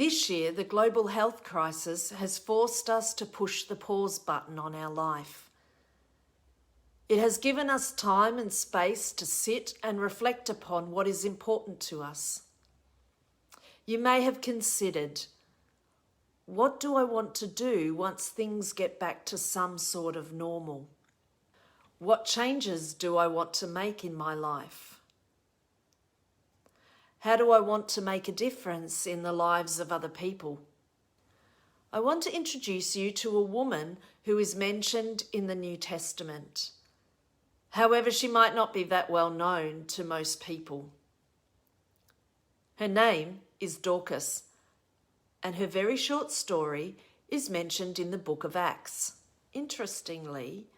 This year, the global health crisis has forced us to push the pause button on our life. It has given us time and space to sit and reflect upon what is important to us. You may have considered, what do I want to do once things get back to some sort of normal? What changes do I want to make in my life? How do I want to make a difference in the lives of other people? I want to introduce you to a woman who is mentioned in the New Testament. However, she might not be that well known to most people. Her name is Dorcas, and her very short story is mentioned in the book of Acts. Interestingly,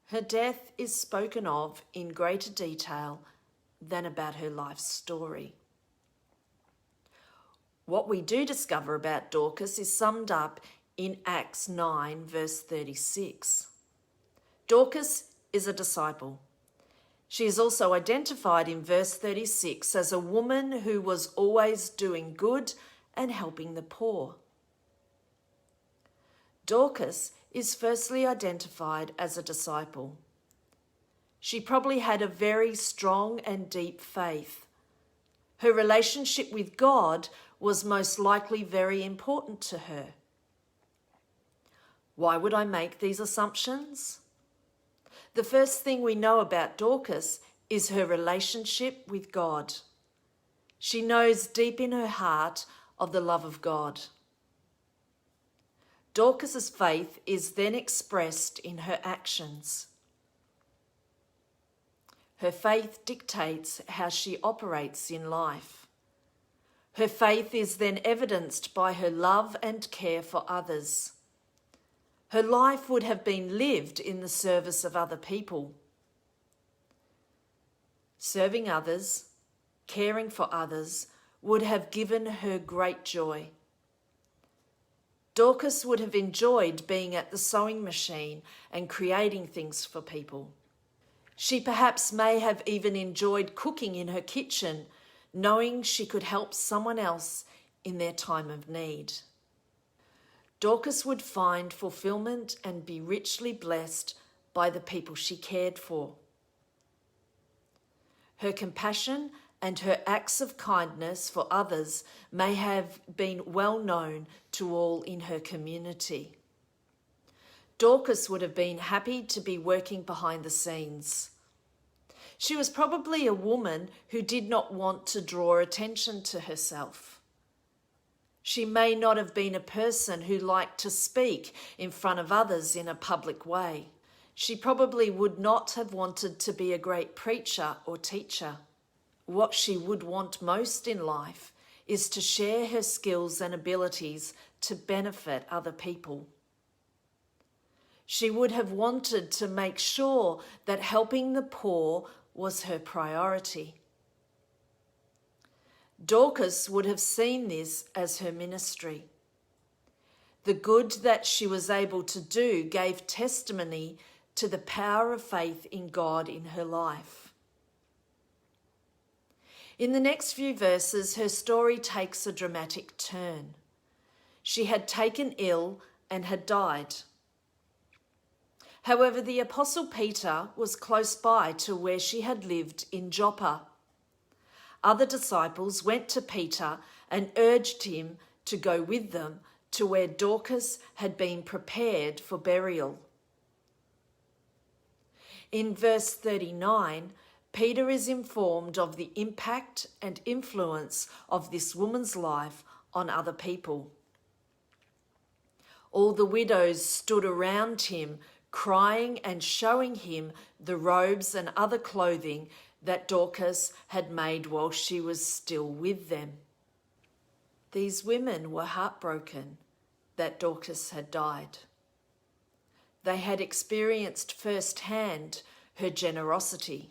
her death is spoken of in greater detail than about her life story. What we do discover about Dorcas is summed up in Acts 9, verse 36. Dorcas is a disciple. She is also identified in verse 36 as a woman who was always doing good and helping the poor. Dorcas is firstly identified as a disciple. She probably had a very strong and deep faith. Her relationship with God was most likely very important to her. Why would I make these assumptions? The first thing we know about Dorcas is her relationship with God. She knows deep in her heart of the love of God. Dorcas's faith is then expressed in her actions. Her faith dictates how she operates in life. Her faith is then evidenced by her love and care for others. Her life would have been lived in the service of other people. Serving others, caring for others, would have given her great joy. Dorcas would have enjoyed being at the sewing machine and creating things for people. She perhaps may have even enjoyed cooking in her kitchen, knowing she could help someone else in their time of need. Dorcas would find fulfillment and be richly blessed by the people she cared for. Her compassion and her acts of kindness for others may have been well known to all in her community. Dorcas would have been happy to be working behind the scenes. She was probably a woman who did not want to draw attention to herself. She may not have been a person who liked to speak in front of others in a public way. She probably would not have wanted to be a great preacher or teacher. What she would want most in life is to share her skills and abilities to benefit other people. She would have wanted to make sure that helping the poor was her priority. Dorcas would have seen this as her ministry. The good that she was able to do gave testimony to the power of faith in God in her life. In the next few verses, her story takes a dramatic turn. She had taken ill and had died. However, the Apostle Peter was close by to where she had lived in Joppa. Other disciples went to Peter and urged him to go with them to where Dorcas had been prepared for burial. In verse 39, Peter is informed of the impact and influence of this woman's life on other people. All the widows stood around him, crying and showing him the robes and other clothing that Dorcas had made while she was still with them. These women were heartbroken that Dorcas had died. They had experienced firsthand her generosity.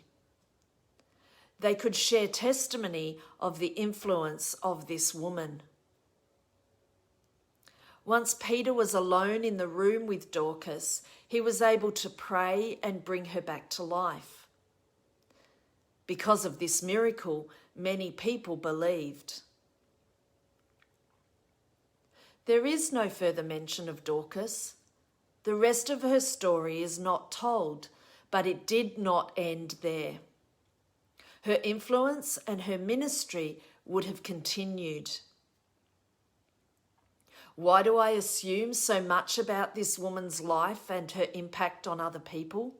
They could share testimony of the influence of this woman. Once Peter was alone in the room with Dorcas, he was able to pray and bring her back to life. Because of this miracle, many people believed. There is no further mention of Dorcas. The rest of her story is not told, but it did not end there. Her influence and her ministry would have continued. Why do I assume so much about this woman's life and her impact on other people?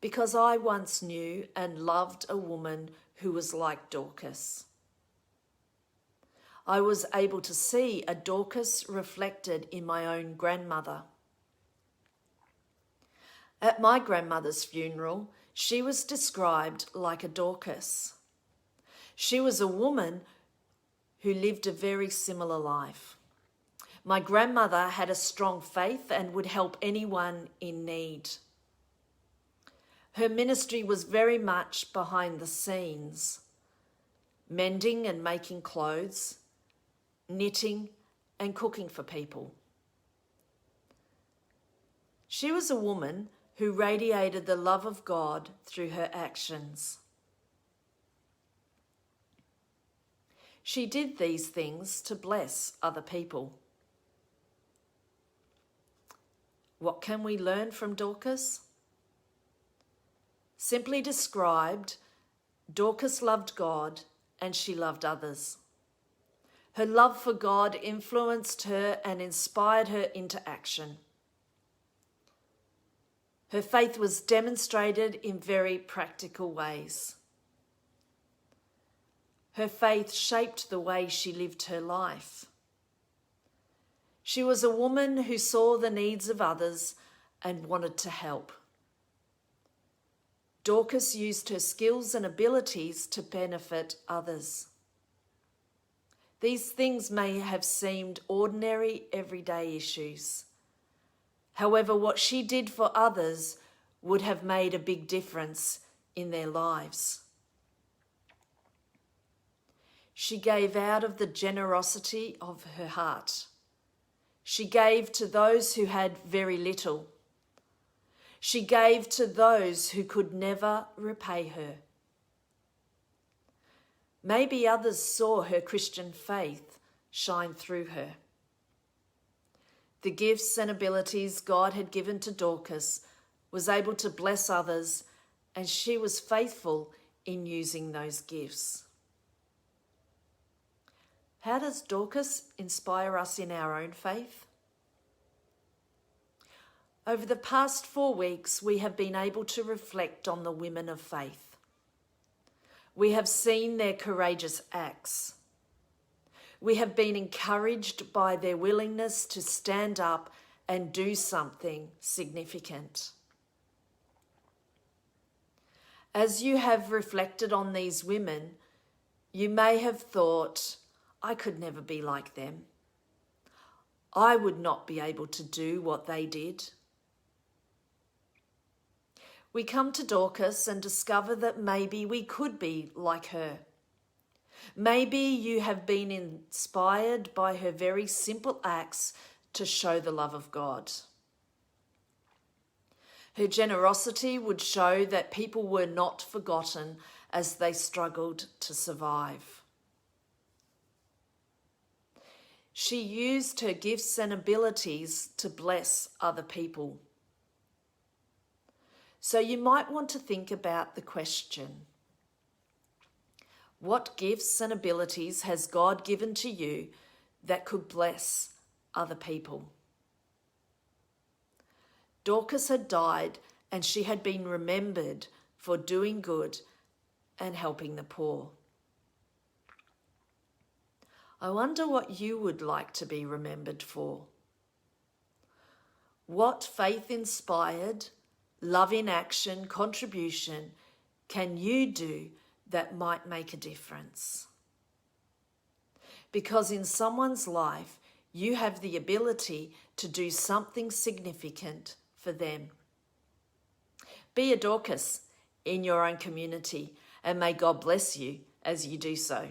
Because I once knew and loved a woman who was like Dorcas. I was able to see a Dorcas reflected in my own grandmother. At my grandmother's funeral, she was described like a Dorcas. She was a woman who lived a very similar life. My grandmother had a strong faith and would help anyone in need. Her ministry was very much behind the scenes, mending and making clothes, knitting and cooking for people. She was a woman who radiated the love of God through her actions. She did these things to bless other people. What can we learn from Dorcas? Simply described, Dorcas loved God and she loved others. Her love for God influenced her and inspired her into action. Her faith was demonstrated in very practical ways. Her faith shaped the way she lived her life. She was a woman who saw the needs of others and wanted to help. Dorcas used her skills and abilities to benefit others. These things may have seemed ordinary, everyday issues. However, what she did for others would have made a big difference in their lives. She gave out of the generosity of her heart. She gave to those who had very little. She gave to those who could never repay her. Maybe others saw her Christian faith shine through her. The gifts and abilities God had given to Dorcas was able to bless others, and she was faithful in using those gifts. How does Dorcas inspire us in our own faith? Over the past 4 weeks, we have been able to reflect on the women of faith. We have seen their courageous acts. We have been encouraged by their willingness to stand up and do something significant. As you have reflected on these women, you may have thought, I could never be like them. I would not be able to do what they did. We come to Dorcas and discover that maybe we could be like her. Maybe you have been inspired by her very simple acts to show the love of God. Her generosity would show that people were not forgotten as they struggled to survive. She used her gifts and abilities to bless other people. So you might want to think about the question, what gifts and abilities has God given to you that could bless other people? Dorcas had died and she had been remembered for doing good and helping the poor. I wonder what you would like to be remembered for. What faith-inspired, love in action contribution can you do that might make a difference? Because in someone's life, you have the ability to do something significant for them. Be a Dorcas in your own community, and may God bless you as you do so.